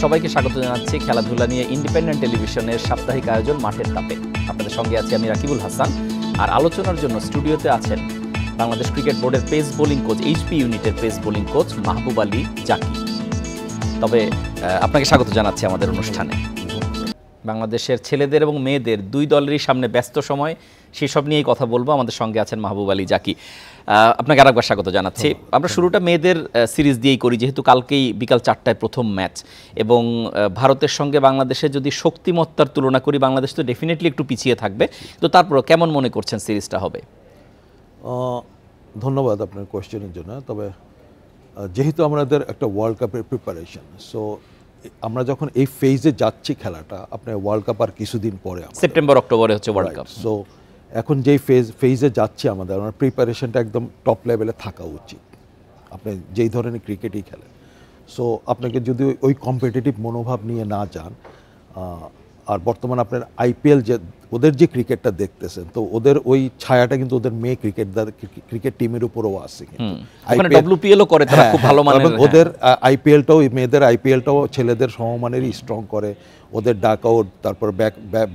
সবাইকে স্বাগত জানাচ্ছি খেলাধুলা নিয়ে ইন্ডিপেন্ডেন্ট টেলিভিশনের সাপ্তাহিক আয়োজন মাঠের তাপে। আপনাদের সঙ্গে আছি আমি রাকিবুল হাসান। আর আলোচনার জন্য স্টুডিওতে আছেন বাংলাদেশ ক্রিকেট বোর্ডের পেস বোলিং কোচ, এইচপি ইউনিটের পেস বোলিং কোচ মাহবুব আলী জাকি। তবে আপনাকে স্বাগত জানাচ্ছি আমাদের অনুষ্ঠানে। বাংলাদেশের ছেলেদের এবং মেয়েদের দুই দলেরই সামনে ব্যস্ত সময়, সেসব নিয়েই কথা বলবো। আমাদের সঙ্গে আছেন মাহবুব আলী জাকি। আপনাকে আরেকবার স্বাগত জানাচ্ছি। আমরা শুরুটা মেয়েদের সিরিজ দিয়েই করি, যেহেতু কালকেই বিকাল 4টায় প্রথম ম্যাচ, এবং ভারতের সঙ্গে বাংলাদেশের যদি শক্তিমত্তার তুলনা করি, বাংলাদেশ তো ডেফিনেটলি একটু পিছিয়ে থাকবে। তো তারপরও কেমন মনে করছেন সিরিজটা হবে? ধন্যবাদ আপনার কোয়েশ্চেনের জন্য। তবে যেহেতু আমাদের একটা ওয়ার্ল্ড কাপের প্রিপারেশন, সো আমরা যখন এই ফেজে যাচ্ছি খেলাটা, আপনার ওয়ার্ল্ড কাপ আর কিছুদিন পরে, সেপ্টেম্বর অক্টোবরে হচ্ছে ওয়ার্ল্ড কাপ। সো এখন যেই ফেজে যাচ্ছি আমাদের প্রিপারেশনটা একদম টপ লেভেলে থাকা উচিত, আপনি যেই ধরনের ক্রিকেটই খেলেন। সো আপনাকে যদি ওই কম্পিটিটিভ মনোভাব নিয়ে না যান, আর বর্তমানে আপনার আইপিএল যে ওদের যে ক্রিকেটটা দেখতেছেন, তো ওদের ওই ছায়াটা কিন্তু ওদের মেয়ে ক্রিকেট টিমের উপরও আছে। ওদের আইপিএলটাও, মেয়েদের আইপিএলটাও ছেলেদের সমমানেরই স্ট্রং করে। ওদের ডাকআউট, তারপর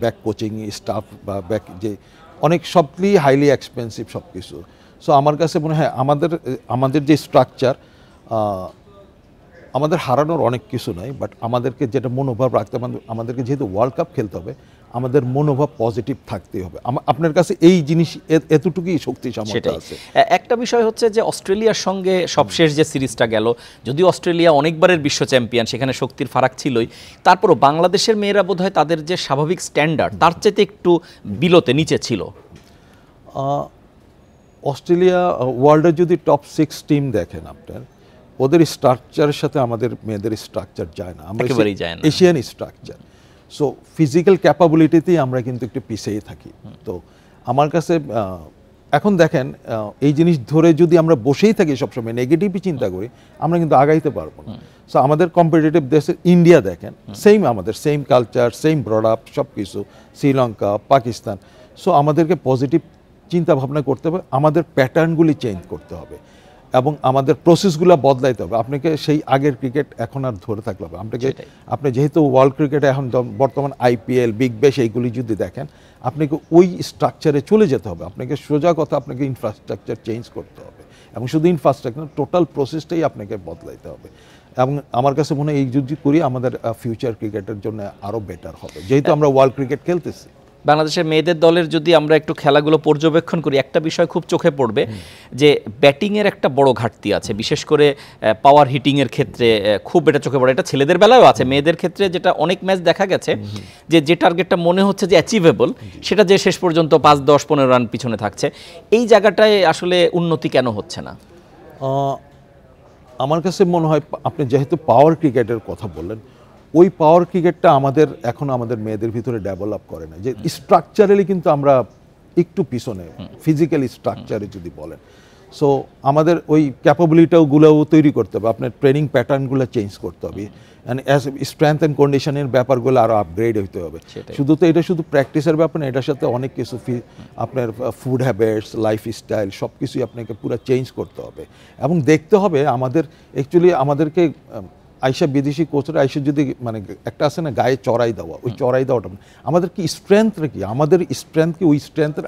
ব্যাক কোচিং স্টাফ বা ব্যাক যে অনেক সবই হাইলি এক্সপেন্সিভ সব কিছু। সো আমার কাছে মনে হয় আমাদের যে স্ট্রাকচার, আমাদের হারানোর অনেক কিছু নাই, বাট আমাদেরকে যেটা মনোভাব রাখতে হবে, আমাদেরকে যেহেতু ওয়ার্ল্ড কাপ খেলতে হবে, আমাদের মনোভাব পজিটিভ থাকতেই হবে। আপনার কাছে এই জিনিস এতটুকুই শক্তি সামর্থ্য আছে। একটা বিষয় হচ্ছে যে অস্ট্রেলিয়ার সঙ্গে সবশেষ যে সিরিজটা গেল, যদিও অস্ট্রেলিয়া অনেকবারের বিশ্ব চ্যাম্পিয়ন, সেখানে শক্তির ফারাক ছিলই, তারপরও বাংলাদেশের মেয়েরা বোধহয় তাদের যে স্বাভাবিক স্ট্যান্ডার্ড তার চাইতে একটু বিলোতে নিচে ছিল। অস্ট্রেলিয়া ওয়ার্ল্ডের যদি টপ 6 টিম দেখেন আপনার, ওদের স্ট্রাকচারের সাথে আমাদের মেয়েদের স্ট্রাকচার যায় না, আমরা এশিয়ান স্ট্রাকচার। সো ফিজিক্যাল ক্যাপাবিলিটিতেই আমরা কিন্তু একটু পিছিয়ে থাকি। তো আমার কাছে এখন দেখেন, এই জিনিস ধরে যদি আমরা বসেই থাকি, সবসময় নেগেটিভই চিন্তা করি, আমরা কিন্তু আগাইতে পারবো না। সো আমাদের কম্পিটিটিভ দেশে ইন্ডিয়া দেখেন, আমাদের same culture, same brought up, সব কিছু, শ্রীলঙ্কা, পাকিস্তান। সো আমাদেরকে পজিটিভ চিন্তা ভাবনা করতে হবে, আমাদের প্যাটার্নগুলি চেঞ্জ করতে হবে এবং আমাদের প্রসেসগুলো বদলাইতে হবে। আপনাকে সেই আগের ক্রিকেট এখন আর ধরে থাকলে হবে। আপনি যেহেতু ওয়ার্ল্ড ক্রিকেটে এখন বর্তমান আইপিএল, বিগ ব্যাশ এইগুলি যদি দেখেন, আপনাকে ওই স্ট্রাকচারে চলে যেতে হবে। আপনাকে সোজা কথা, আপনাকে ইনফ্রাস্ট্রাকচার চেঞ্জ করতে হবে, এবং শুধু ইনফ্রাস্ট্রাকচার, টোটাল প্রসেসটাই আপনাকে বদলাইতে হবে। এবং আমার কাছে মনে হয় এই যদি করি, আমাদের ফিউচার ক্রিকেটের জন্য আরও বেটার হবে, যেহেতু আমরা ওয়ার্ল্ড ক্রিকেট খেলতেছি। বাংলাদেশের মেয়েদের দলের যদি আমরা একটু খেলাগুলো পর্যবেক্ষণ করি, একটা বিষয় খুব চোখে পড়বে যে ব্যাটিংয়ের একটা বড় ঘাটতি আছে, বিশেষ করে পাওয়ার হিটিংয়ের ক্ষেত্রে খুব এটা চোখে পড়ে। এটা ছেলেদের বেলায়ও আছে, মেয়েদের ক্ষেত্রে যেটা অনেক ম্যাচ দেখা গেছে যে টার্গেটটা মনে হচ্ছে যে অ্যাচিভেবল, সেটা যে শেষ পর্যন্ত 5, 10, 15 রান পিছনে থাকছে। এই জায়গাটায় আসলে উন্নতি কেন হচ্ছে না? আমার কাছে মনে হয়, আপনি যেহেতু পাওয়ার ক্রিকেটের কথা বললেন, ওই পাওয়ার ক্রিকেটটা আমাদের মেয়েদের ভিতরে ডেভেলপ করে না। যে স্ট্রাকচারালি কিন্তু আমরা একটু পিছনে, ফিজিক্যাল স্ট্রাকচারে যদি বলেন। সো আমাদের ওই ক্যাপাবিলিটিগুলোও তৈরি করতে হবে, আপনার ট্রেনিং প্যাটার্নগুলো চেঞ্জ করতে হবে, অ্যান্ড স্ট্রেংথ অ্যান্ড কন্ডিশনের ব্যাপারগুলো আরও আপগ্রেড হতে হবে। এটা শুধু প্র্যাকটিসের ব্যাপার না, এটার সাথে অনেক কিছু আপনার ফুড হ্যাবিটস, লাইফস্টাইল, সব কিছুই আপনাকে পুরো চেঞ্জ করতে হবে। এবং দেখতে হবে আমাদেরকে আইসা বিদেশি কোচরা আইসা যদি একটা আছে না, গায়ে চড়াই দেওয়া, ওই চড়াই দেওয়াটা আমাদের কি স্ট্রেংথটা কি, আমাদের স্ট্রেংথ কি, ওই স্ট্রেংথের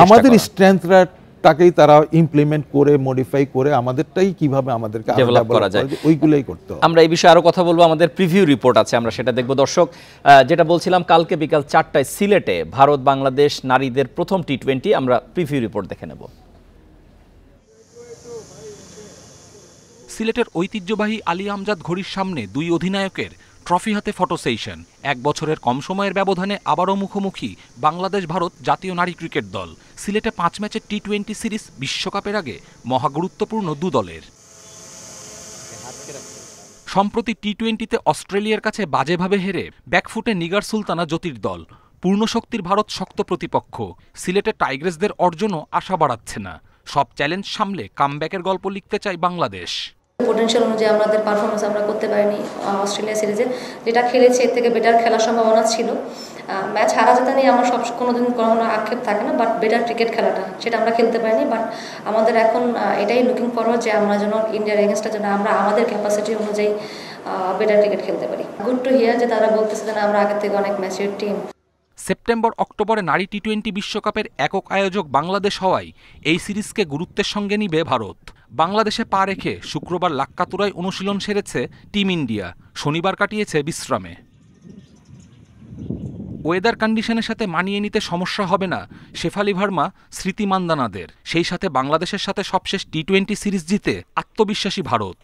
আমাদের স্ট্রেংথটাকেই তারা ইমপ্লিমেন্ট করে, মডিফাই করে, আমাদেরটাই কিভাবে আমাদেরকে ডেভেলপ করা যায়, ওইগুলোই করতে হবে। আমরা এই বিষয়ে আরো কথা বলবো, আমাদের প্রিভিউ রিপোর্ট আছে, আমরা সেটা দেখবো। দর্শক, যেটা বলছিলাম, কালকে বিকাল 4টায় সিলেটে ভারত বাংলাদেশ নারীদের প্রথম টি20, আমরা প্রিভিউ রিপোর্ট দেখে নেব। সিলেটের ঐতিহ্যবাহী আলী আমজাদ ঘড়ির সামনে দুই অধিনায়কের ট্রফি হাতে ফটো সেশন। 1 বছরের কম সময়ের ব্যবধানে আবারও মুখোমুখি বাংলাদেশ ভারত জাতীয় নারী ক্রিকেট দল। সিলেটে 5 ম্যাচের টি20 সিরিজ বিশ্বকাপের আগে মহাগুরুত্বপূর্ণ দু দলের। সম্প্রতি টি20তে অস্ট্রেলিয়ার কাছে বাজেভাবে হেরে ব্যাকফুটে নিগার সুলতানা জ্যোতির দল। পূর্ণশক্তির ভারত শক্ত প্রতিপক্ষ। সিলেটের টাইগ্রেসদের অর্জনও আশা বাড়াচ্ছে না। সব চ্যালেঞ্জ সামলে কামব্যাকের গল্প লিখতে চায় বাংলাদেশ। পোটেনশিয়াল অনুযায়ী আমাদের পারফরমেন্স আমরা করতে পারিনি অস্ট্রেলিয়া সিরিজে, যেটা খেলেছি এর থেকে বেটার খেলার সম্ভাবনা ছিল। ম্যাচ হারা যেতে নিয়ে আমার কোনোদিন কোনো আক্ষেপ থাকে না, বাট বেটার ক্রিকেট খেলাটা সেটা আমরা খেলতে পারিনি। বাট আমাদের এখন এটাই লুকিং ফরওয়ার্ড যে আমরা যেন ইন্ডিয়ার এগেনস্টটা যেন আমরা আমাদের ক্যাপাসিটি অনুযায়ী বেটার ক্রিকেট খেলতে পারি। গুড টু হিয়ার যে তারা বলতেছে যে আমরা আগের থেকে অনেক ম্যাচিউর টিম। সেপ্টেম্বর অক্টোবরে নারী টি-20 বিশ্বকাপের একক আয়োজক বাংলাদেশ হওয়ায় এই সিরিজকে গুরুত্বের সঙ্গে নিবে ভারত। বাংলাদেশে পা রেখে শুক্রবার লাক্কাতুরায় অনুশীলন সেরেছে টিম ইন্ডিয়া, শনিবার কাটিয়েছে বিশ্রামে। ওয়েদার কন্ডিশনের সাথে মানিয়ে নিতে সমস্যা হবে না শেফালি ভার্মা, স্মৃতি মান্দানাদের। সেই সাথে বাংলাদেশের সাথে সবশেষ টি-20 সিরিজ জিতে আত্মবিশ্বাসী ভারত।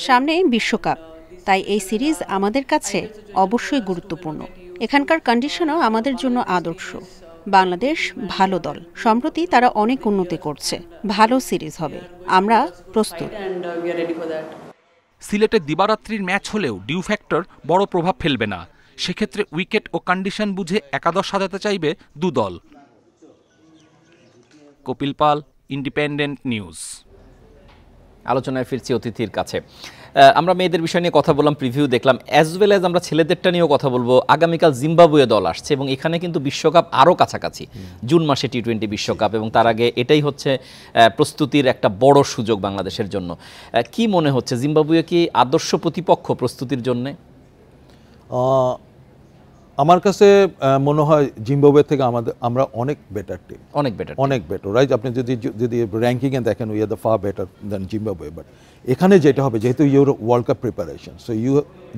সামনে বিশ্বকাপ, তাই এই সিরিজ আমাদের কাছে অবশ্যই গুরুত্বপূর্ণ। এখানকার কন্ডিশনও আমাদের জন্য আদর্শ। বাংলাদেশ ভালো দল, সম্প্রতি তারা অনেক উন্নতি করছে। ভালো সিরিজ হবে, আমরা প্রস্তুত। সিলেটের দিবারাত্রির ম্যাচ হলেও ডিউ ফ্যাক্টর বড় প্রভাব ফেলবে না। সেক্ষেত্রে উইকেট ও কন্ডিশন বুঝে একাদশ সাজাতে চাইবে দু দল। কপিল পাল, ইন্ডিপেন্ডেন্ট নিউজ। আলোচনায় ফিরছি অতিথির কাছে। আমরা মেয়েদের বিষয় নিয়ে কথা বললাম, প্রিভিউ দেখলাম, অ্যাজ ওয়েল অ্যাজ আমরা ছেলেদেরটা নিয়েও কথা বলবো। আগামীকাল জিম্বাবুয়ে দল আসছে এবং এখানে কিন্তু বিশ্বকাপ আরও কাছাকাছি, জুন মাসে টি-20 বিশ্বকাপ, এবং তার আগে এটাই হচ্ছে প্রস্তুতির একটা বড় সুযোগ বাংলাদেশের জন্য। কি মনে হচ্ছে, জিম্বাবুয়ে কি আদর্শ প্রতিপক্ষ প্রস্তুতির জন্যে? আমার কাছে মনে হয় জিম্বাবুয়ে থেকে আমরা অনেক বেটার টিম, অনেক বেটার, রাইট? আপনি যদি র্যাঙ্কিংয়ে দেখেন, we are the far better than Zimbabwe. But এখানে যেটা হবে, যেহেতু your world cup preparation, so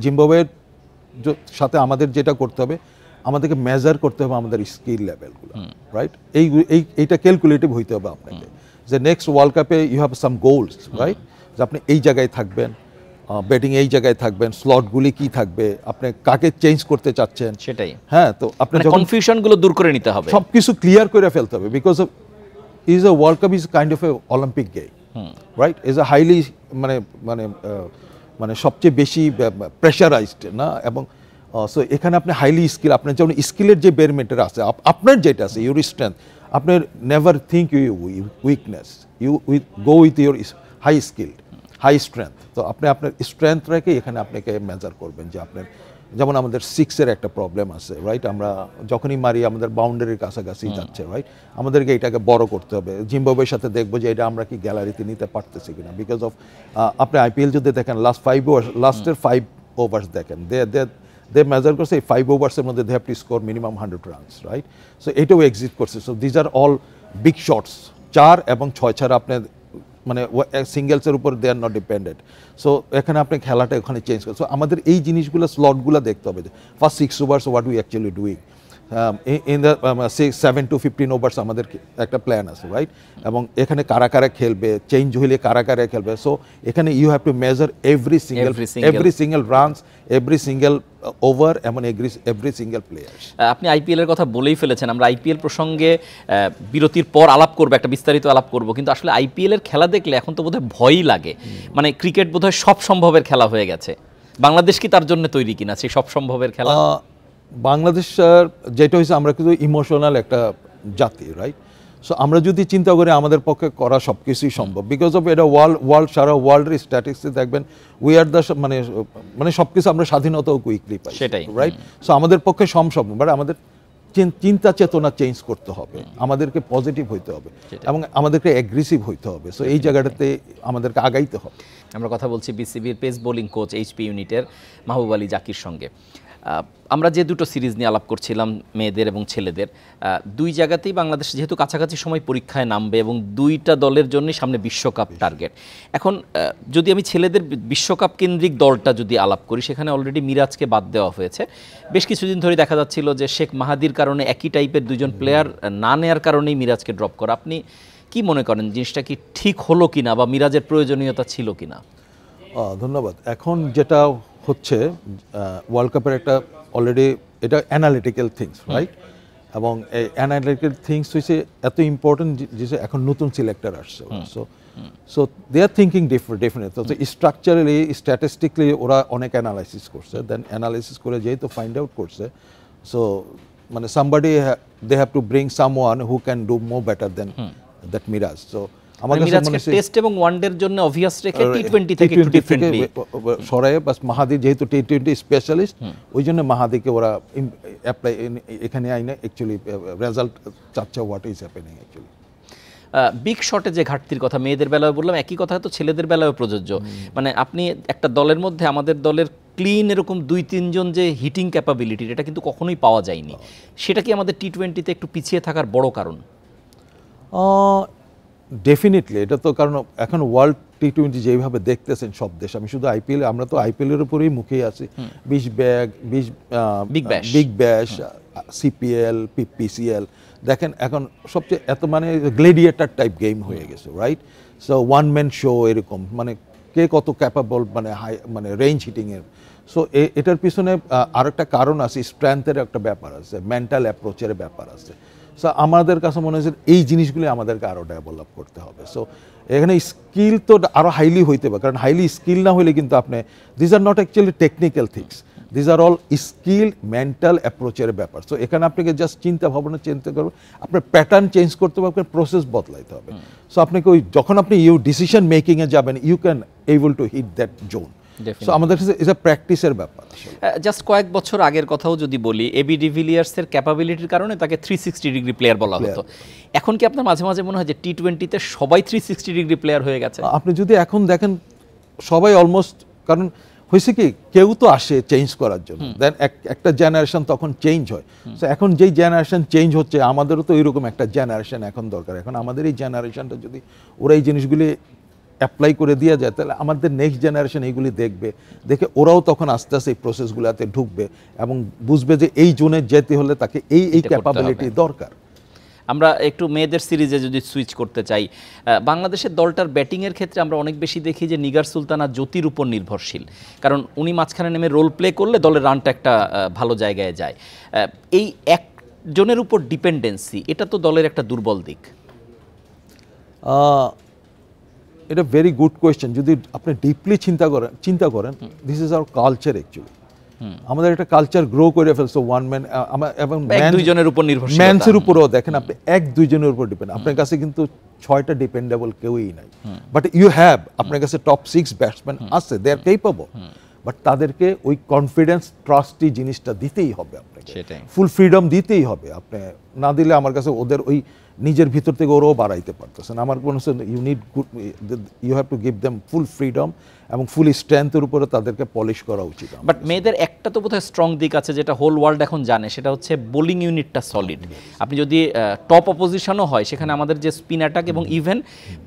জিম্বাবুয়ের সাথে আমাদের যেটা করতে হবে, আমাদেরকে মেজার করতে হবে আমাদের স্কিল লেভেলগুলো, রাইট? এইটা ক্যালকুলেটিভ হইতে হবে আপনাকে, যে নেক্সট ওয়ার্ল্ড কাপে you have some goals, right? যে আপনি এই জায়গায় থাকবেন, ব্যাটিং এই জায়গায় থাকবেন, স্লটগুলি কি থাকবে, আপনি কাকে চেঞ্জ করতে চাচ্ছেন, সেটাই। হ্যাঁ, তো আপনি কনফিউশনগুলো দূর করে নিতে হবে, সবকিছু ক্লিয়ার করে ফেলতে হবে। Because of is a world cup is kind of A Olympic game, right? Is a highly মানে সবচেয়ে বেশি প্রেশারাইজড না, এবং সো এখানে আপনি হাইলি স্কিল, আপনার যেমন স্কিলের যে বেরমেন্টের আছে, আপনার যেটা আছে ইউর স্ট্রেংথ, আপনার never think you weakness, you go with your high skill, high strength. তো আপনি আপনার স্ট্রেংথ রেখে এখানে আপনাকে মেজার করবেন, যে আপনার যেমন আমাদের 6-এর একটা প্রবলেম আছে, রাইট? আমরা যখনই মারি আমাদের বাউন্ডারির কাছাকাছি যাচ্ছে, রাইট? আমাদেরকে এটাকে বড় করতে হবে। জিম্বাবুয়ের সাথে দেখবো যে এটা আমরা কি গ্যালারিতে নিতে পারতেছি কিনা, বিকজ অফ আপনি আইপিএল যদি দেখেন, লাস্টের 5 ওভার্স দেখেন, দে মেজার করছে এই 5 ওভার্সের মধ্যে they have to score minimum 100 runs, right? So এটাও এক্সিট করছে। So these are all big shots, 4 এবং 6 ছাড়া আপনি মানে সিঙ্গেলসের উপর they are not dependent. So এখানে আপনি খেলাটা ওখানে চেঞ্জ করছে। সো আমাদের এই জিনিসগুলো, স্লটগুলো দেখতে হবে, যে first 6 ওভার্স what we actually doing, in the 7 to 15 ওভার্স আমাদের একটা প্ল্যান আছে, রাইট? এবং এখানে কারা কারা খেলবে, চেঞ্জ হইলে কারা কারা খেলবে। সো এখানে you have to measure every single runs, every single over, এবং এভরি সিঙ্গেল প্লেয়ার। আপনি আইপিএল এর কথা বলেই ফেলেছেন, আমরা আইপিএল প্রসঙ্গে বিরতির পর আলাপ করবো, একটা বিস্তারিত আলাপ করব। কিন্তু আসলে আইপিএল এর খেলা দেখলে এখন তো বোধহয় ভয়ই লাগে, মানে ক্রিকেট বোধহয় সব সম্ভবের খেলা হয়ে গেছে। বাংলাদেশ কি তার জন্য তৈরি কিনা সেই সব সম্ভবের খেলা? বাংলাদেশ যেটা হয়েছে, আমরা কিন্তু ইমোশনাল একটা জাতি, রাইট? সো আমরা যদি চিন্তা করি আমাদের পক্ষে করা সব কিছুই সম্ভব, বিকজ অফ এটা ওয়ার্ল্ড সারা ওয়ার্ল্ডের স্ট্যাটিস্টিক্স দেখবেন, উই আর দ্য মানে সব কিছু আমরা স্বাধীনতাও কুইকলি পাই, সেটাই, রাইট? সো আমাদের পক্ষে সম্ভব, বাট আমাদের চিন্তা চেতনা চেঞ্জ করতে হবে, আমাদেরকে পজিটিভ হইতে হবে, এবং আমাদেরকে অ্যাগ্রেসিভ হইতে হবে। সো এই জায়গাটাতে আমাদেরকে আগাইতে হবে। আমরা কথা বলছি বিসিবির পেস বোলিং কোচ এইচপি ইউনিটের মাহবুব আলী জাকির সঙ্গে। আমরা যে দুটো সিরিজ নিয়ে আলাপ করছিলাম, মেয়েদের এবং ছেলেদের, দুই জায়গাতেই বাংলাদেশ যেহেতু কাছাকাছি সময় পরীক্ষায় নামবে এবং দুইটা দলের জন্যই সামনে বিশ্বকাপ টার্গেট। এখন যদি আমি ছেলেদের বিশ্বকাপ কেন্দ্রিক দলটা যদি আলাপ করি, সেখানে অলরেডি মিরাজকে বাদ দেওয়া হয়েছে। বেশ কিছুদিন ধরে দেখা যাচ্ছিল যে শেখ মাহাদির কারণে একই টাইপের দুজন প্লেয়ার না নেয়ার কারণেই মিরাজকে ড্রপ করা। আপনি কি মনে করেন, জিনিসটা কি ঠিক হলো কিনা, বা মিরাজের প্রয়োজনীয়তা ছিল কিনা? ধন্যবাদ। এখন যেটা হচ্ছে, ওয়ার্ল্ড কাপের একটা অলরেডি এটা অ্যানালিটিক্যাল থিংস, রাইট? এবং এই অ্যানালিটিক্যাল থিংস হয়েছে এত ইম্পর্টেন্ট যে এখন নতুন সিলেক্টর আসছে, so they are thinking definitely. তো স্ট্রাকচারালি, স্ট্যাটিস্টিক্যালি ওরা অনেক অ্যানালাইসিস করছে, দেন অ্যানালাইসিস করে যেহেতু ফাইন্ড আউট করছে, সো মানে somebody they have to bring someone who can do more better than that Miraz. So মিরাজকে টেস্ট এবং ওয়ানডের জন্য অবভিয়াস রেখে টি-20 থেকে একটু ডিফারেন্টলি সরায়ে, বাস মাহাদি যেহেতু টি-20 স্পেশালিস্ট, ওই জন্য মাহাদিকে ওরা অ্যাপ্লাই এখানে আইনে অ্যাকচুয়ালি রেজাল্ট চাচ্ছে what is happening actually. Big শটে যে ঘাটতির কথা মেয়েদের বেলায় বললাম, একই কথা তো ছেলেদের বেলায় প্রযোজ্য। মানে আপনি একটা দলের মধ্যে, আমাদের দলের ক্লিন এরকম 2-3 জন যে হিটিং ক্যাপাবিলিটি, এটা কিন্তু কখনোই পাওয়া যায়নি। সেটা কি আমাদের টি-20তে একটু পিছিয়ে থাকার বড় কারণ? ডেফিনেটলি এটা তো, কারণ এখন ওয়ার্ল্ড টি-20 যেভাবে দেখতেছেন সব দেশ, আমি শুধু আইপিএল, আমরা তো আইপিএলের উপরেই মুখে আছি, বিগ ব্যাশ, সিপিএল, পিসিএল, দেখেন এখন সবচেয়ে এত মানে গ্লেডিয়েটার টাইপ গেম হয়ে গেছে, right? So one man show এরকম, মানে কে কত ক্যাপাবল, মানে হাই, মানে রেঞ্জ হিটিংয়ের। সো এটার পিছনে আরেকটা কারণ আছে, স্ট্রেংথের একটা ব্যাপার আছে, মেন্টাল অ্যাপ্রোচের ব্যাপার আছে। সো আমাদের কাছে মনে হয়েছে এই জিনিসগুলি আমাদেরকে আরও ডেভেলপ করতে হবে। সো এখানে স্কিল তো আরও হাইলি হইতে হবে, কারণ হাইলি স্কিল না হলে কিন্তু আপনি, this are not actually technical things, this are all skill mental অ্যাপ্রোচের ব্যাপার। সো এখানে আপনাকে জাস্ট চিন্তা ভাবনা করবে, আপনার প্যাটার্ন চেঞ্জ করতে হবে, আপনার প্রসেস বদলাইতে হবে। সো আপনাকে ওই যখন আপনি ডিসিশন মেকিংয়ে যাবেন, you can able to hit that zone. So আমাদের কাছে এটা প্র্যাকটিসের ব্যাপার। জাস্ট কয়েক বছর আগের কথাও যদি বলি, এবি ডিভিলিয়ার্সের ক্যাপাবিলিটির কারণে তাকে 360 ডিগ্রি প্লেয়ার বলা হতো। এখন কি আপনার মাঝে মাঝে মনে হয় যে টি-20তে সবাই 360 ডিগ্রি প্লেয়ার হয়ে গেছে? আপনি যদি এখন দেখেন সবাই অলমোস্ট, কারণ হয়েছে কি, কেউ তো আসে চেঞ্জ করার জন্য, দেন একটা জেনারেশন তখন চেঞ্জ হয়। সো এখন যেই জেনারেশন চেঞ্জ হচ্ছে, আমাদেরও তো এরকম একটা জেনারেশন এখন দরকার। এখন আমাদের এই জেনারেশনটা যদি ওরা এই জিনিসগুলি অ্যাপ্লাই করে দেওয়া যায়, তাহলে আমাদের নেক্সট জেনারেশন এইগুলি দেখে ওরাও তখন আস্তে আস্তে এই প্রসেসগুলোতে ঢুকবে এবং বুঝবে যে এই জোনে যেতে হলে তাকে এই ক্যাপাবিলিটি দরকার। আমরা একটু মেয়েদের সিরিজে যদি সুইচ করতে চাই, বাংলাদেশের দলটার ব্যাটিংয়ের ক্ষেত্রে আমরা অনেক বেশি দেখি যে নিগার সুলতানা জ্যোতির উপর নির্ভরশীল, কারণ উনি মাঝখানে নেমে রোল প্লে করলে দলের রানটা একটা ভালো জায়গায় যায়। এই একজনের উপর ডিপেন্ডেন্সি, এটা তো দলের একটা দুর্বল দিক। এটা ভেরি গুড কোয়েশ্চেন। যদি আপনি ডিপলি চিন্তা করেন, this is our culture actually. আমাদের একটা কালচার গ্রো করে ফেলছে ওয়ান ম্যান এবং দুইজনের উপর নির্ভরশীল, ম্যানসের উপরও দেখেন আপনি 1-2 জনের উপর ডিপেন্ড। আপনার কাছে কিন্তু 6টা ডিপেন্ডেবল কেউই নাই, বাট ইউ হ্যাভ, আপনার কাছে টপ 6 ব্যাটসম্যান আছে, দে আর কেপেবল, বাট তাদেরকে ওই কনফিডেন্স, ট্রাস্টি জিনিসটা দিতেই হবে, আপনাকে ফুল ফ্রিডম দিতেই হবে। আপনি না দিলে আমার কাছে ওদের ওই নিজের ভিতর থেকে ওরাও বাড়াইতে পারতেছেন। আমার মনে হচ্ছে you have to give them full freedom এবং ফুল স্ট্রেংথের উপরে তাদেরকে পলিশ করা উচিত। বাট মেয়েদের একটা তো বোধহয় স্ট্রং দিক আছে, যেটা হোল ওয়ার্ল্ড এখন জানে, সেটা হচ্ছে বোলিং ইউনিটটা সলিড। আপনি যদি টপ অপোজিশনও হয়, সেখানে আমাদের যে স্পিন অ্যাটাক এবং ইভেন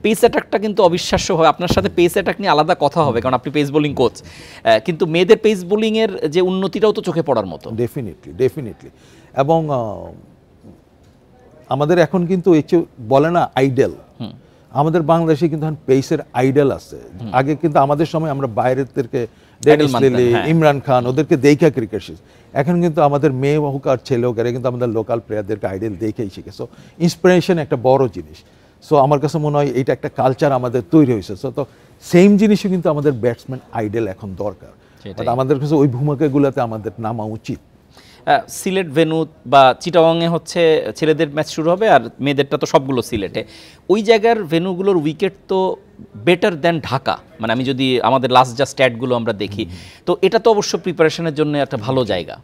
পেস অ্যাটাকটা কিন্তু অবিশ্বাস্য হয়। আপনার সাথে পেস অ্যাটাক নিয়ে আলাদা কথা হবে, কারণ আপনি পেস বোলিং কোচ, কিন্তু মেয়েদের পেস বোলিংয়ের যে উন্নতিটাও তো চোখে পড়ার মতো। ডেফিনেটলি। এবং আমাদের এখন কিন্তু বলে না আইডল, আমাদের বাংলাদেশে কিন্তু এখন পেসের আইডল আছে। আগে কিন্তু আমাদের সময় আমরা বাইরেদেরকে, ইমরান খান, ওদেরকে দেখা ক্রিকেট শিখে, এখন কিন্তু আমাদের মেয়ে হোক আর ছেলে হোক, এরা কিন্তু আমাদের লোকাল প্লেয়ারদেরকে আইডল দেখেই শিখে। সো ইন্সপিরেশন একটা বড় জিনিস। সো আমার কাছে মনে হয় এইটা একটা কালচার আমাদের তৈরি হয়েছে। সো তো সেম জিনিসই কিন্তু আমাদের ব্যাটসম্যান আইডল এখন দরকার, বাট আমাদের কাছে ওই ভূমিকাগুলোতে আমাদের নামা উচিত। সিলেট ভেন্যু বা চিটাগংয়ে হচ্ছে ছেলেদের ম্যাচ শুরু হবে, আর মেয়েদেরটা তো সবগুলো সিলেটে। ওই জায়গার ভেন্যুগুলোর উইকেট তো বেটার দ্যান ঢাকা, মানে আমি যদি আমাদের লাস্ট যা স্ট্যাটগুলো আমরা দেখি, তো এটা তো অবশ্য প্রিপারেশনের জন্য একটা ভালো জায়গা।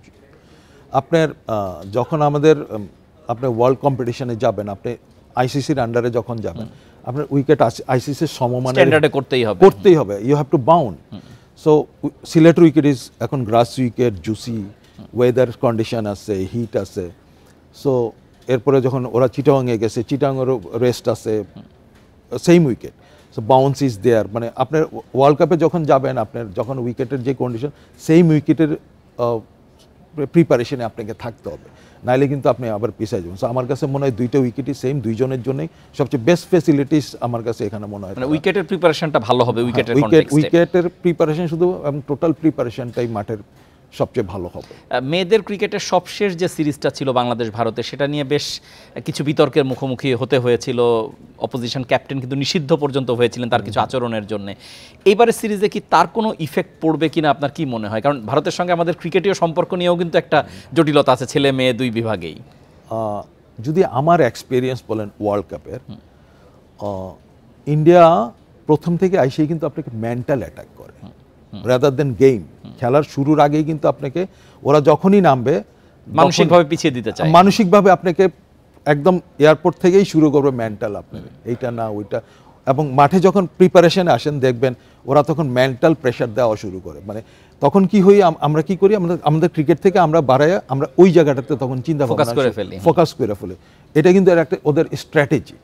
আপনার যখন আপনি ওয়ার্ল্ড কম্পিটিশনে যাবেন, আপনি আইসিসির আন্ডারে যখন যাবেন, আপনার উইকেট আইসিসির সমমানের স্ট্যান্ডার্ডে করতেই হবে, you have to bound. So সিলেটের উইকেট ইজ এখন grass wicket, juicy, weather condition আছে, হিট আছে। সো এরপরে যখন ওরা চিটাগংয়ে গেছে, চিটাগংয়েরও রেস্ট আছে, same wicket, so bounce is there. মানে আপনার ওয়ার্ল্ড কাপে যখন যাবেন, আপনার যখন উইকেটের যে কন্ডিশন, সেম উইকেটের প্রিপারেশনে আপনাকে থাকতে হবে, নাইলে কিন্তু আপনি আবার পিছিয়ে যাবেন। সো আমার কাছে মনে হয় 2টা উইকেটই সেম, 2 জনের জন্যই সবচেয়ে বেস্ট ফেসিলিটিস আমার কাছে এখানে মনে হয়। মানে উইকেটের প্রিপারেশনটা ভালো হবে, উইকেটের প্রিপারেশন শুধু এবং টোটাল প্রিপারেশনটাই মাঠের সবচেয়ে ভালো হবে। মেয়েদের ক্রিকেটের সবশেষ যে সিরিজটা ছিল বাংলাদেশ ভারতে, সেটা নিয়ে বেশ কিছু বিতর্কের মুখোমুখি হতে হয়েছিল। অপোজিশন ক্যাপ্টেন কিন্তু নিষিদ্ধ পর্যন্ত হয়েছিলেন তার কিছু আচরণের জন্য। এইবারের সিরিজে কি তার কোনো ইফেক্ট পড়বে কিনা আপনার কি মনে হয়? কারণ ভারতের সঙ্গে আমাদের ক্রিকেটীয় সম্পর্ক নিয়েও কিন্তু একটা জটিলতা আছে, ছেলে মেয়ে 2 বিভাগেই। যদি আমার এক্সপিরিয়েন্স বলেন ওয়ার্ল্ড কাপের, ইন্ডিয়া প্রথম থেকে আইসেই কিন্তু আপনাকে মেন্টাল অ্যাটাক করে রাদার দেন গেম। খেলার শুরুর আগেই কিন্তু আপনাকে ওরা যখনই নামবে মানসিকভাবে পিছিয়ে দিতে চায়, মানসিকভাবে আপনাকে একদম এয়ারপোর্ট থেকেই শুরু করবে মেন্টাল আপনার এইটা না ওইটা, এবং মাঠে যখন প্রিপারেশনে আসেন দেখবেন ওরা তখন মেন্টাল প্রেশার দেওয়া শুরু করে। মানে তখন কি হই, আমরা কি করি, আমাদের ক্রিকেট থেকে আমরা বাড়াই, আমরা ওই জায়গাটাতে তখন চিন্তা ফোকাস করে ফেলি। এটা কিন্তু একটা ওদের স্ট্র্যাটেজি।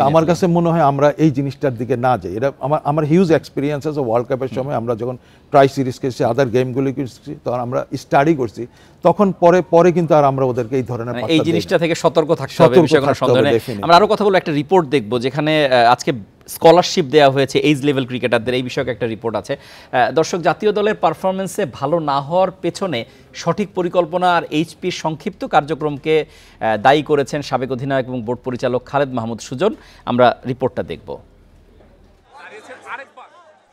আমার কাছে মনে হয় আমরা এই জিনিসটার দিকে না যাই। এটা আমার হিউজ এক্সপিরিয়েন্স আছে ওয়ার্ল্ড কাপের সময়, আমরা যখন ট্রাই সিরিজ খেলছি, আদার গেমগুলি খেলছি, তখন আমরা স্টাডি করছি, তখন পরে কিন্তু আর আমরা ওদেরকে এই ধরনের এই জিনিসটা থেকে সতর্ক থাকতে হবে, বিষয়ে কোনো সন্দেহ নেই। আমরা আরো কথা বলবো, একটা রিপোর্ট দেখবো যেখানে আজকে স্কলারশিপ দেওয়া হয়েছে এইজ লেভেল ক্রিকেটারদের, এই বিষয়ক একটা রিপোর্ট আছে। দর্শক, জাতীয় দলের পারফরমেন্সে ভালো না হওয়ার পেছনে সঠিক পরিকল্পনা আর এইচপির সংক্ষিপ্ত কার্যক্রমকে দায়ী করেছেন সাবেক অধিনায়ক এবং বোর্ড পরিচালক খালেদ মাহমুদ সুজন। আমরা রিপোর্টটা দেখব।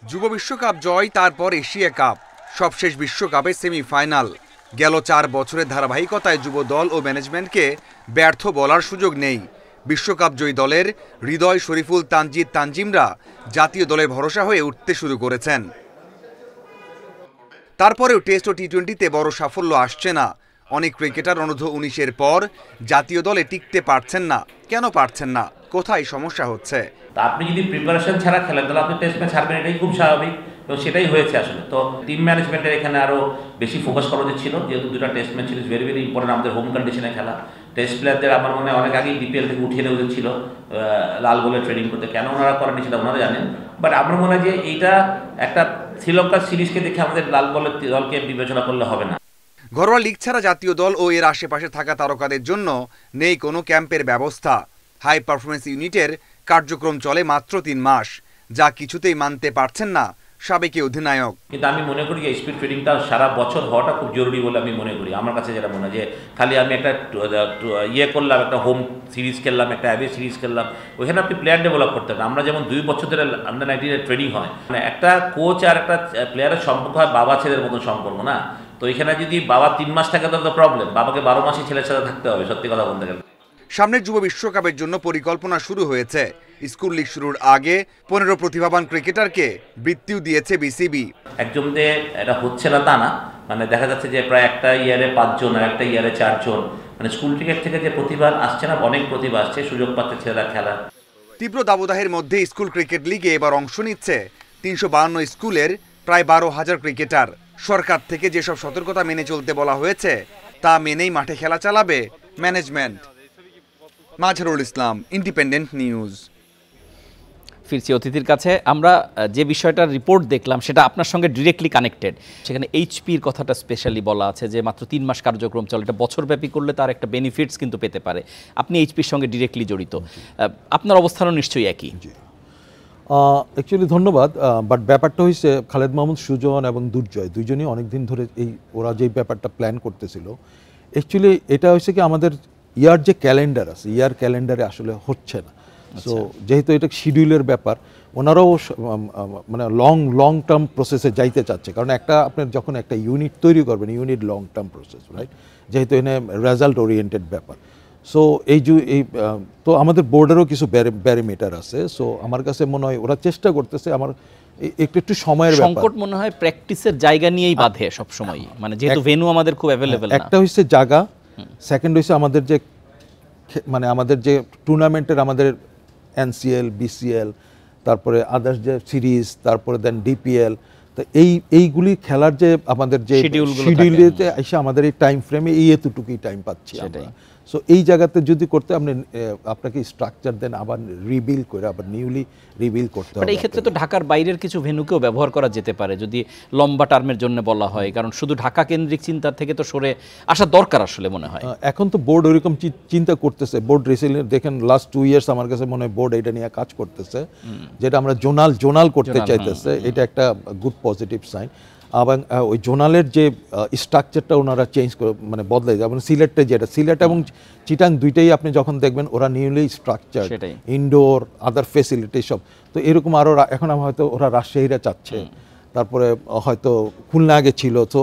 যুব বিশ্বকাপ জয়, তারপর এশিয়া কাপ, সবশেষ বিশ্বকাপে সেমিফাইনাল। গেল 4 বছরের ধারাবাহিকতায় যুব দল ও ম্যানেজমেন্টকে ব্যর্থ বলার সুযোগ নেই। বিশ্বকাপ জয়ী দলের হৃদয়, শরীফুল, তানজিদ, তানজিমরা জাতীয় দলের ভরসা হয়ে উঠতে শুরু করেছেন। তারপরেও টেস্ট ও টি-20তে বড় সাফল্য আসছে না। অনেক ক্রিকেটার অনূর্ধ্ব 19-এর পর জাতীয় দলে টিকতে পারছেন না। কেন পারছেন না? কোথায় সমস্যা হচ্ছে? আপনি যদি প্রিপারেশন ছাড়া খেলেন তাহলে আপনি টেস্ট ম্যাচ হারবেন, এটাই খুব স্বাভাবিক। তো সেটাই হয়েছে আসলে। তো টিম ম্যানেজমেন্টের এখানে আরও বেশি ফোকাস করা উচিত ছিল, যেহেতু 2টা টেস্ট ম্যাচ ছিল, ভেরি ভেরি ইম্পর্টেন্ট আমাদের হোম কন্ডিশনে খেলা। টেস্ট প্লেয়ারদের আমার মনে হয় অনেক আগেই ডিপিএল থেকে উঠিয়ে দেওয়া উচিত ছিল লাল বলে ট্রেনিং করতে। কেন ওনারা করেনি সেটা ওনারা জানেন, বাট আমার মনে হয় যে এইটা একটা শ্রীলঙ্কার সিরিজকে দেখে আমাদের লাল বলের দলকে বিবেচনা করলে হবে না। ঘরোয়া লিগ ছাড়া জাতীয় দল ও এর আশেপাশে থাকা তারকাদের জন্য নেই কোনো ক্যাম্পের ব্যবস্থা। হাই পারফরমেন্স ইউনিটের কার্যক্রম চলে মাত্র 3 মাস, যা কিছুতেই মানতে পারছেন না সাবেক অধিনায়ক। কিন্তু আমি মনে করি যে স্পিড ট্রেনিংটা সারা বছর হওয়াটা খুব জরুরি বলে আমি মনে করি। আমার কাছে যেটা মনে হয় যে খালি আমি একটা করলাম, একটা হোম সিরিজ খেললাম, একটা অ্যাওয়ে সিরিজ খেললাম, ওইখানে আপনি প্লেয়ার ডেভেলপ করতে পারেন। আমরা যেমন 2 বছর ধরে আন্ডার 19-এর ট্রেনিং হয়, মানে একটা কোচ আর একটা প্লেয়ারের সম্পর্ক হয় বাবা ছেলের মতো সম্পর্ক না। তো এখানে যদি বাবা 3 মাস থাকে তাহলে তো প্রবলেম, বাবাকে 12 মাসই ছেলের সাথে থাকতে হবে, সত্যি কথা বলতে গেলে। সামনের যুব বিশ্বকাপের জন্য পরিকল্পনা শুরু হয়েছে। স্কুল লিগ শুরুর আগে 15 প্রতিভাবান ক্রিকেটারকে বৃত্তিও দিয়েছে বিসিবি। একজনদের এটা হচ্ছে না তা না, মানে দেখা যাচ্ছে যে প্রায় একটা ইয়ারে 5 জন আর একটা ইয়ারে 4 জন, মানে স্কুল ক্রিকেট থেকে যে প্রতিভা আসছে না, অনেক প্রতিভা আসছে, সুযোগ পাচ্ছে ছেলেরা খেলা। তীব্র দাবদাহের মধ্যে স্কুল ক্রিকেট লিগে এবার অংশ নিচ্ছে 352 স্কুলের প্রায় 12,000 ক্রিকেটার। সরকার থেকে যেসব সতর্কতা মেনে চলতে বলা হয়েছে তা মেনেই মাঠে খেলা চালাবে management. Mazharul Islam, independent news. ফিরছি অতিথির কাছে। আমরা যে বিষয়টার রিপোর্ট দেখলাম সেটা আপনার সঙ্গে ডিরেক্টলি কানেক্টেড। সেখানে এইচপির কথাটা স্পেশালি বলা আছে যে মাত্র 3 মাস কার্যক্রম চলে, এটা বছরব্যাপী করলে তার একটা বেনিফিটস কিন্তু পেতে পারে। আপনি এইচপির সঙ্গে ডিরেক্টলি জড়িত, আপনার অবস্থানও নিশ্চয়ই একই। অ্যাকচুয়ালি ধন্যবাদ, বাট ব্যাপারটা হয়েছে খালেদ মাহমুদ সুজন এবং দুর্জয় দুইজনই অনেকদিন ধরে ওরা যে ব্যাপারটা প্ল্যান করতেছিল, অ্যাকচুয়ালি এটা হয়েছে কি আমাদের ইয়ার যে ক্যালেন্ডার আছে, ইয়ার ক্যালেন্ডারে আসলে হচ্ছে না। সো যেহেতু এটা শিডিউলের ব্যাপার, ওনারাও মানে লং টার্ম প্রসেসে যাইতে চাচ্ছে, কারণ আপনার যখন একটা ইউনিট তৈরি করবেন, unit long term process, right, যেহেতু এখানে রেজাল্ট ওরিয়েন্টেড ব্যাপার। সো তো আমাদের বোর্ডেরও কিছু ব্যারিমিটার আছে। সো আমার কাছে মনে হয় ওরা চেষ্টা করতেছে, আমার একটু সময়ের ব্যাপার। সংকট মনে হয় প্র্যাকটিসের জায়গা নিয়েই বাধে সব সময়, মানে যেহেতু ভেন্যু আমাদের খুব অ্যাভেলেবল না। একটা হচ্ছে জায়গা, সেকেন্ড হচ্ছে আমাদের যে টুর্নামেন্টের আমাদের এনসিএল, বিসিএল, তারপরে আদার্স যে সিরিজ, তারপরে দেন ডিপিএল, তো এইগুলি খেলার যে আমাদের যে শিডিউলতে এসে আমাদের এই টাইম ফ্রেমে এতটুকুই টাইম পাচ্ছি আমরা। সো এই জায়গাতে যদি করতে আপনাকে স্ট্রাকচার দেন আবার রিবিল্ড করে আবার নিউলি রিবিল্ড করতে হবে। এই ক্ষেত্রে তো ঢাকার বাইরের কিছু ভেন্যুকেও ব্যবহার করা যেতে পারে যদি লম্বা টার্মের জন্য বলা হয়, কারণ শুধু ঢাকা কেন্দ্রিক চিন্তা থেকে তো সরে আসা দরকার আসলে মনে হয়। এখন তো বোর্ড ওইরকম চিন্তা করতেছে। বোর্ড রিসেন্টলি দেখেন লাস্ট 2 ইয়ার্স আমার কাছে মনে হয় বোর্ড এটা নিয়ে কাজ করতেছে, যেটা আমরা জোনাল করতে চাইতেছে। এটা একটা গুড পজিটিভ সাইন। এবং ওই জোনালের যে স্ট্রাকচারটা ওনারা চেঞ্জ করে মানে বদলে যেমন সিলেটে, যেটা সিলেট এবং চিটাং দুইটাই আপনি যখন দেখবেন ওরা নিউলি স্ট্রাকচার, ইনডোর, আদার ফেসিলিটি সব। তো এরকম আরও এখন হয়তো ওরা রাজশাহীরা চাচ্ছে, তারপরে হয়তো খুলনা আগে ছিল। তো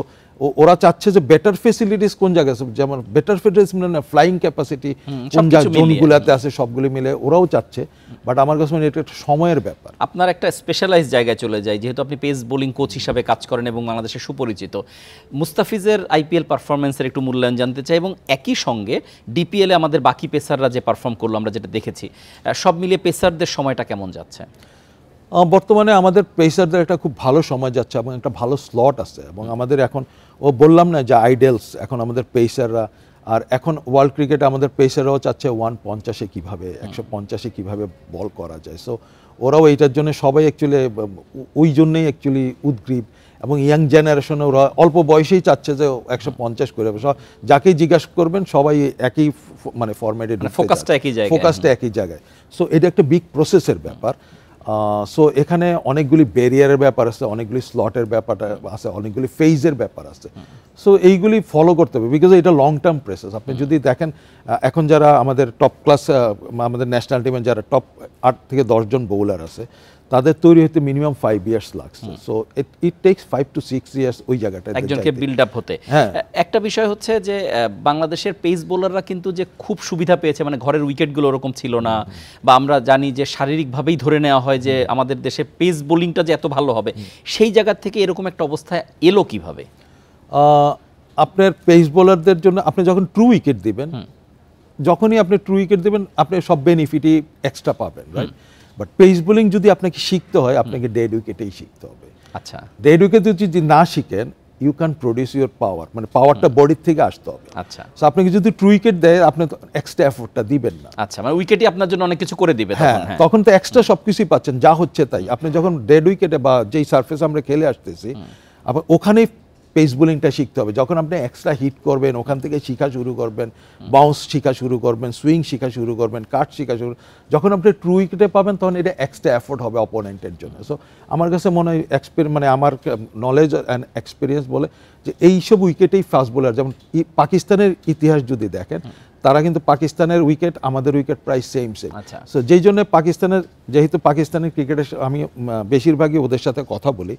ওরা চাচ্ছে যে বেটার ফেসিলিটিস কোন জায়গায় আছে, যেমন বেটার ফেসিলিটিস মানে ফ্লাইং ক্যাপাসিটি কোন জোনগুলোতে আছে সবগুলি মিলে ওরাও চাচ্ছে। বাট আমার কাছে মনে হয় এটা একটা সময়ের ব্যাপার। আপনার একটা স্পেশালাইজ জায়গায় চলে যায়, যেহেতু আপনি পেস বোলিং কোচ হিসাবে কাজ করেন এবং বাংলাদেশে সুপরিচিত। মুস্তাফিজের আইপিএল পারফরমেন্সের একটু মূল্যায়ন জানতে চাই, এবং একই সঙ্গে ডিপিএলে আমাদের বাকি পেসাররা যে পারফর্ম করলো আমরা যেটা দেখেছি, সব মিলিয়ে পেসারদের সময়টা কেমন যাচ্ছে? বর্তমানে আমাদের পেসারদের একটা খুব ভালো সময় যাচ্ছে এবং একটা ভালো স্লট আছে, এবং আমাদের এখন বললাম না যে আইডেলস, এখন আমাদের পেসাররা, আর এখন ওয়ার্ল্ড ক্রিকেটে আমাদের পেসাররাও চাচ্ছে 150-এ কীভাবে 150-এ কীভাবে বল করা যায়। সো ওরাও এইটার জন্য সবাই অ্যাকচুয়ালি ওই জন্যই অ্যাকচুয়ালি উদ্গ্রীব, এবং ইয়াং জেনারেশনে ওরা অল্প বয়সেই চাচ্ছে যে 150 করে। যাকেই জিজ্ঞাসা করবেন সবাই একই মানে ফরম্যাটে, ফোকাসটা একই জায়গায়। সো এটা একটা বিগ প্রসেসের ব্যাপার। সো এখানে অনেকগুলি ব্যারিয়ারের ব্যাপার আছে, অনেকগুলি স্লটের ব্যাপারটা আছে, অনেকগুলি ফেজের ব্যাপার আছে। সো এইগুলি ফলো করতে হবে, বিকজ এটা লং টার্ম প্রসেস। আপনি যদি দেখেন এখন যারা আমাদের টপ ক্লাস, আমাদের ন্যাশনাল টিমে যারা টপ 8 থেকে 10 জন বোলার আছে, তাদের তৈরি হতে মিনিমাম 5 ইয়ার্স লাগছে। So it tax 5 to 6 years ওই জায়গাটা একজনকে বিল্ড আপ হতে। একটা বিষয় হচ্ছে যে বাংলাদেশের পেস বোলাররা কিন্তু যে খুব সুবিধা পেয়েছে, মানে ঘরের উইকেটগুলো ওরকম ছিল না, বা আমরা জানি যে শারীরিকভাবেই ধরে নেওয়া হয় যে আমাদের দেশে পেস বোলিংটা যে এত ভালো হবে, সেই জায়গা থেকে এরকম একটা অবস্থা এলো কিভাবে? আপনার পেস বোলারদের জন্য আপনি যখন ট্রু উইকেট দিবেন, যখনই আপনি ট্রু উইকেট দিবেন আপনি সব বেনিফিটই এক্সট্রা পাবেন, রাইট? বাট পেস বোলিং যদি আপনাকে শিখতে হয়, আপনাকে ডেড উইকেটেই শিখতে হবে। আচ্ছা, ডেড উইকেট যদি না শিখেন, you can produce your power, মানে পাওয়ারটা বডির থেকে আসতে হবে। আচ্ছা, সো আপনাকে যদি ট্রু উইকেট দেয়, আপনি তো এক্সট্রা এফোর্টটা দিবেন না। আচ্ছা, মানে উইকেটই আপনার জন্য অনেক কিছু করে দিবে। হ্যাঁ, তখন তো এক্সট্রা সবকিছুই পাচ্ছেন, যা হচ্ছে তাই। আপনি যখন ডেড উইকেটে বা যেই সারফেস আমরা খেলে আসতেছি, আপনার ওখানেই পেস বোলিংটা শিখতে হবে। যখন আপনি এক্সট্রা হিট করবেন, ওখান থেকে শিখা শুরু করবেন, বাউন্স শিখা শুরু করবেন, সুইং শিখা শুরু করবেন, কাট শিখা শুরু, যখন আপনি ট্রু উইকেটে পাবেন তখন এটা এক্সট্রা এফোর্ট হবে অপোনেন্টের জন্য। সো আমার কাছে মনে হয় মানে আমার নলেজ অ্যান্ড এক্সপিরিয়েন্স বলে যে এইসব উইকেটেই ফাস্ট বোলার, যেমন পাকিস্তানের ইতিহাস যদি দেখেন, তারা কিন্তু পাকিস্তানের উইকেট আমাদের উইকেট প্রায় সেম। সো যেই জন্য পাকিস্তানের, যেহেতু পাকিস্তানের ক্রিকেটের আমি বেশিরভাগই ওদের সাথে কথা বলি,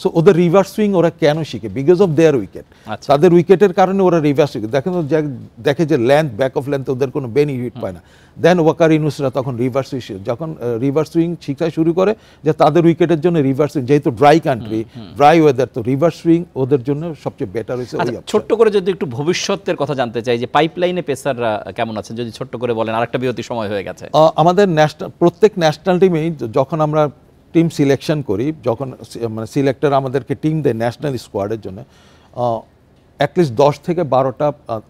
সো ওদের রিভার্স সুইং ওরা কেন শিখে? Because of their wicket. তাদের উইকেটের কারণে ওরা রিভার্স সুইং দেখে যে লেন্থ, ব্যাক অফ লেন্থ ওদের কোনো বেনিফিট পায় না। দেন ওয়াকার ইউনুসরা তখন রিভার্স সুইং, যখন রিভার্স সুইং শিখা শুরু করে, যে তাদের উইকেটের জন্য রিভার্স সুইং, যেহেতু ড্রাই কান্ট্রি, ড্রাই ওয়েদার, তো রিভার্স সুইং ওদের জন্য সবচেয়ে বেটার হয়েছে। ছোট্ট করে যদি একটু ভবিষ্যতের কথা জানতে চাই, যে পাইপলাইনে পেসাররা কেমন আছেন, যদি ছোট্ট করে বলেন। আরেকটা বিরতি সময় হয়ে গেছে। আমাদের প্রত্যেক ন্যাশনাল টিমেই যখন আমরা টিম সিলেকশন করি, যখন মানে সিলেক্টর আমাদেরকে টিম দেয় ন্যাশনাল স্কোয়াডের জন্য, অ্যাটলিস্ট 10 থেকে 12টা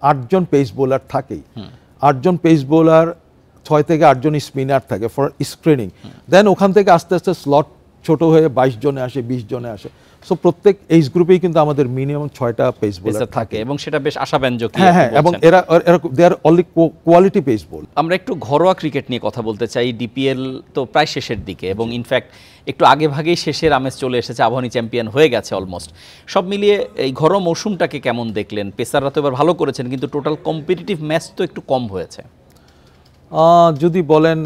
8 জন পেস বোলার থাকেই। 8 জন পেস বোলার, 6 থেকে 8 জন স্পিনার থাকে ফর স্ক্রিনিং। দেন ওখান থেকে আস্তে আস্তে স্লট ছোট হয়ে 22 জনে আসে, 20 জনে আসে। সো প্রত্যেক এইজ গ্রুপেই কিন্তু আমাদের মিনিমাম 6টা পেস বোলার থাকে, এবং সেটা বেশ আশাব্যঞ্জক। হ্যাঁ, এবং এরা দে আর অনলি কোয়ালিটি পেস বোল। আমরা একটু ঘরোয়া ক্রিকেট নিয়ে কথা বলতে চাই। ডিপিএল তো প্রায় শেষের দিকে, এবং ইনফ্যাক্ট একটু আগে ভাগেই শেষের আমেজ চলে এসেছে, আবাহনী চ্যাম্পিয়ন হয়ে গেছে অলমোস্ট। সব মিলিয়ে এই ঘরোয়া মৌসুমটাকে কেমন দেখলেন? পেসাররা তো এবার ভালো করেছেন, কিন্তু টোটাল কম্পিটিটিভ ম্যাচ তো একটু কম হয়েছে। যদি বলেন,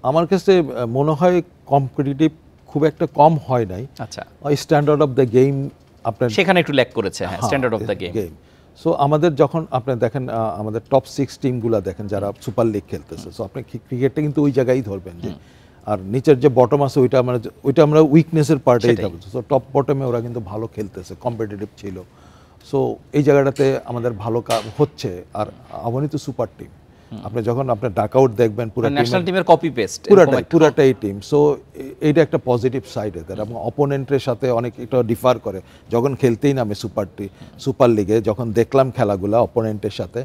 আমার কাছে মনে হয় কম্পিটিটিভ খুব একটা কম হয় নাই। আচ্ছা, স্ট্যান্ডার্ড অফ দ্য গেম আপনার সেখানে একটু ল্যাক করেছে। হ্যাঁ, standard of the game. So আমাদের যখন আপনি দেখেন আমাদের টপ 6 টিমগুলো দেখেন যারা সুপার লিগ খেলতেছে, সো আপনি ক্রিকেটটা কিন্তু ওই জায়গায় ধরবেন যে, আর নিচের যে বটম আছে ওইটা আমরা উইকনেসের পার্টেই ধরবো। সো টপ বটমে ওরা কিন্তু ভালো খেলতেছে, কম্পিটিটিভ ছিল। সো এই জায়গাটাতে আমাদের ভালো হচ্ছে। আর আবাহনী তো সুপার টিম, আপনি যখন আপনার ডাকআউট দেখবেন পুরো ন্যাশনাল টিমের কপি পেস্ট পুরাটাই টিম। সো এইটা একটা পজিটিভ সাইড এদের, এবং অপোনেন্টের সাথে অনেক এটা ডিফার করে। যখন খেলতেই নামে সুপার লিগে, যখন দেখলাম খেলাগুলো অপোনেন্টের সাথে,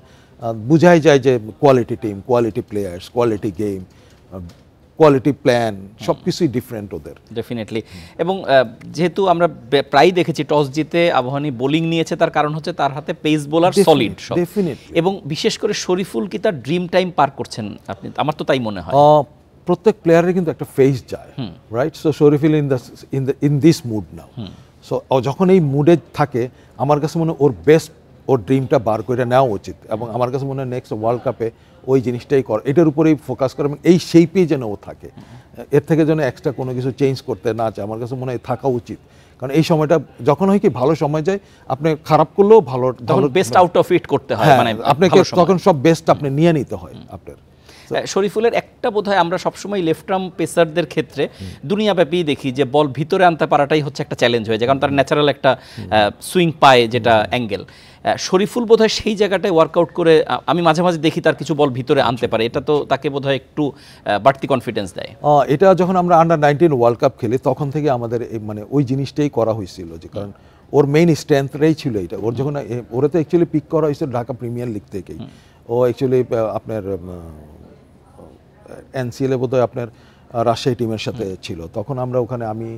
বুঝাই যায় যে quality team, quality players, quality game, quality plan, সব কিছুই ডিফারেন্ট ওদের, ডেফিনেটলি। এবং যেহেতু আমরা প্রায় দেখেছি টস জিতে আবাহনী বোলিং নিয়েছে, তার কারণ হচ্ছে তার হাতে পেস বোলার সলিড, এবং বিশেষ করে শরীফুল কি তার ড্রিম টাইম পার করছেন আপনি? আমার তো তাই মনে হয়। প্রত্যেক প্লেয়ারের কিন্তু একটা ফেজ যায়, right? So Shoriful in this mood now. So যখন এই মুডে থাকে, আমার কাছে মনে হয় ওর ড্রিমটা বার করে নেওয়া উচিত, এবং আমার কাছে মনে হয় নেক্সট ওয়ার্ল্ড কাপে ওই জিনিসটাই এটার উপরেই ফোকাস করে, এবং এই শেপেই যেন ও থাকে, এর থেকে যেন এক্সট্রা কোনো কিছু চেঞ্জ করতে না চায়। আমার কাছে মনে হয় থাকা উচিত, কারণ এই সময়টা যখন হয় কি ভালো সময় যায়, আপনি খারাপ করলেও ভালো বেস্ট আউট অফ ইট করতে হয়, মানে আপনাকে তখন সব বেস্ট আপনি নিয়ে নিতে হয় আপনার। শরীফুলের একটা বোধহয় আমরা সবসময় লেফট আর্ম পেসারদের ক্ষেত্রে দুনিয়াব্যাপী দেখি যে বল ভিতরে আনতে পারাটাই হচ্ছে একটা চ্যালেঞ্জ হয়ে যায়, কারণ তার ন্যাচারাল একটা সুইং পায় যেটা অ্যাঙ্গেল। শরীফুল বোধহয় সেই জায়গাটায় ওয়ার্কআউট করে আমি মাঝে মাঝে দেখি তার কিছু বল ভিতরে আনতে পারে, এটা তো তাকে বোধহয় একটু বাড়তি কনফিডেন্স দেয়। এটা যখন আমরা আন্ডার-19 ওয়ার্ল্ড কাপ খেলি তখন থেকে আমাদের মানে ওই জিনিসটাই করা হয়েছিল, যে কারণ ওর মেইন স্ট্রেংথটাই ছিল এটা। ওর যখন ওরা তো অ্যাকচুয়ালি পিক করা হয়েছিল ঢাকা প্রিমিয়ার লিগ থেকেই। ও অ্যাকচুয়ালি আপনার এনসিএলে বোধহয় আপনার রাজশাহী টিমের সাথে ছিল, তখন আমরা ওখানে আমি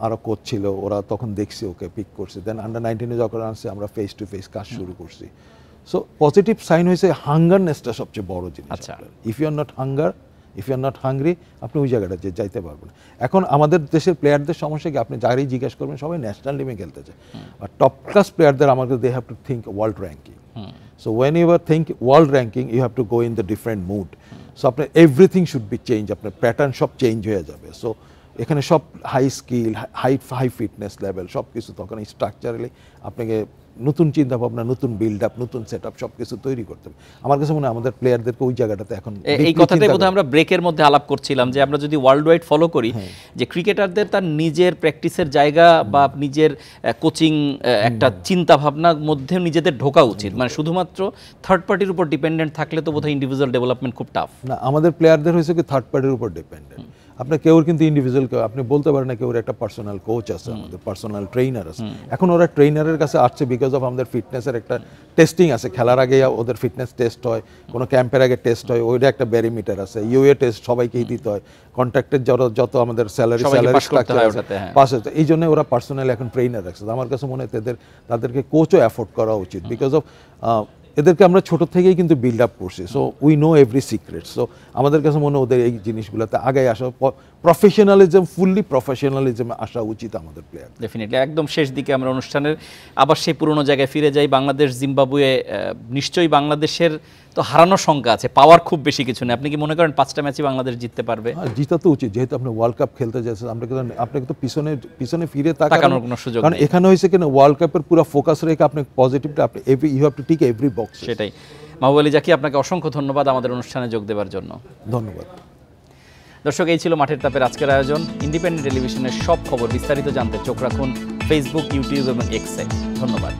আরও কোচ ছিল, ওরা তখন দেখছি ওকে পিক করছে। দেন আন্ডার-19 যখন আসছে আমরা ফেস টু ফেস কাজ শুরু করছি। সো পজিটিভ সাইন হয়েছে হাঙ্গারনেসটা সবচেয়ে বড় জিনিস। আচ্ছা, if you are not hungry আপনি ওই জায়গাটা যাইতে পারবেন। এখন আমাদের দেশের প্লেয়ারদের সমস্যা কি, আপনি যারাই জিজ্ঞেস করবেন সবাই ন্যাশনাল টিমে খেলতে চায়, আর টপ ক্লাস প্লেয়ারদের আমাদের they have to think world ranking. So when you are think world ranking you have to go in the different mood. So আপনার এভরিথিং শুড বি চেঞ্জ, আপনার প্যাটার্ন সব চেঞ্জ হয়ে যাবে। সো এখানে সব high skill, high fitness level সব কিছু, তখন স্ট্রাকচারালি আপনাকে নতুন চিন্তা ভাবনা, নতুন বিল্ড আপ, নতুন সেট আপ সব কিছু তৈরি করতে হবে। আমার কাছে মনে হয় আমাদের প্লেয়ারদেরকে ওই জায়গাটাতে এখন এই কথাটাই বোধহয় আমরা ব্রেকের মধ্যে আলাপ করছিলাম, যে আমরা যদি ওয়ার্ল্ড ওয়াইড ফলো করি যে ক্রিকেটারদের তার নিজের প্র্যাকটিসের জায়গা বা নিজের কোচিং একটা চিন্তা ভাবনার মধ্যে নিজেদের ঢোকা উচিত। মানে শুধুমাত্র থার্ড পার্টির উপর ডিপেন্ডেন্ট থাকলে তো বোধহয় ইন্ডিভিজুয়াল ডেভেলপমেন্ট খুব টাফ। না, আমাদের প্লেয়ারদের হয়েছে কি থার্ড পার্টির উপর ডিপেন্ডেন্ট। আপনার কেউর কিন্তু ইন্ডিভিজুয়াল আপনি বলতে পারেন না, কেউর একটা পার্সোনাল কোচ আছে, আমাদের পার্সোনাল ট্রেনার আছে। এখন ওরা ট্রেনারের কাছে আসছে বিকজ অফ আমাদের ফিটনেসের একটা টেস্টিং আছে, খেলার আগে ওদের ফিটনেস টেস্ট হয়, কোনো ক্যাম্পের আগে টেস্ট হয়, ওইটা একটা ব্যারিমিটার আছে, ইউএ টেস্ট সবাইকেই দিতে হয়, কন্ট্রাক্টের যত আমাদের স্যালারি স্ট্রাকচার আছে পাস হচ্ছে, এই জন্য ওরা পার্সোনাল এখন ট্রেনার রাখছে। আমার কাছে মনে হয় তাদেরকে কোচও অ্যাফোর্ড করা উচিত, বিকজ অফ এদেরকে আমরা ছোট থেকেই কিন্তু বিল্ড আপ করছি। So we know every secret. So আমাদের কাছে মনে হয় ওদের এই জিনিসগুলোতে আগে আসা, প্রফেশনালিজম, ফুললি প্রফেশনালিজমে আসা উচিত আমাদের প্লেয়ার। ডেফিনেটলি। একদম শেষ দিকে আমরা অনুষ্ঠানের আবার সেই পুরনো জায়গায় ফিরে যাই। বাংলাদেশ জিম্বাবুয়ে, নিশ্চয়ই বাংলাদেশের তো হারানোর সংখ্যা আছে, পাওয়ার খুব বেশি কিছু নেই। আপনি কি মনে করেন 5টা ম্যাচই বাংলাদেশ জিততে পারবে? জিতা তো উচিত, যেহেতু আপনি ওয়ার্ল্ড কাপ খেলতে যাচ্ছেন। আপনাকে তো পিছনে ফিরে তাকানোর কোনো সুযোগ নেই, কারণ এখানে হয়েছে কিনা ওয়ার্ল্ড কাপের পুরো ফোকাস রেখে আপনি পজিটিভটা আপনি you have to tick every box. সেটাই। মাহবুব আলী জাকি, আপনাকে অসংখ্য ধন্যবাদ আমাদের অনুষ্ঠানে যোগ দেওয়ার জন্য। ধন্যবাদ দর্শক, এই ছিল মাঠের তাপের আজকের আয়োজন। ইন্ডিপেন্ডেন্ট টেলিভিশনের সব খবর বিস্তারিত জানতে চোখ রাখুন ফেসবুক, ইউটিউব এবং এক্সে। ধন্যবাদ।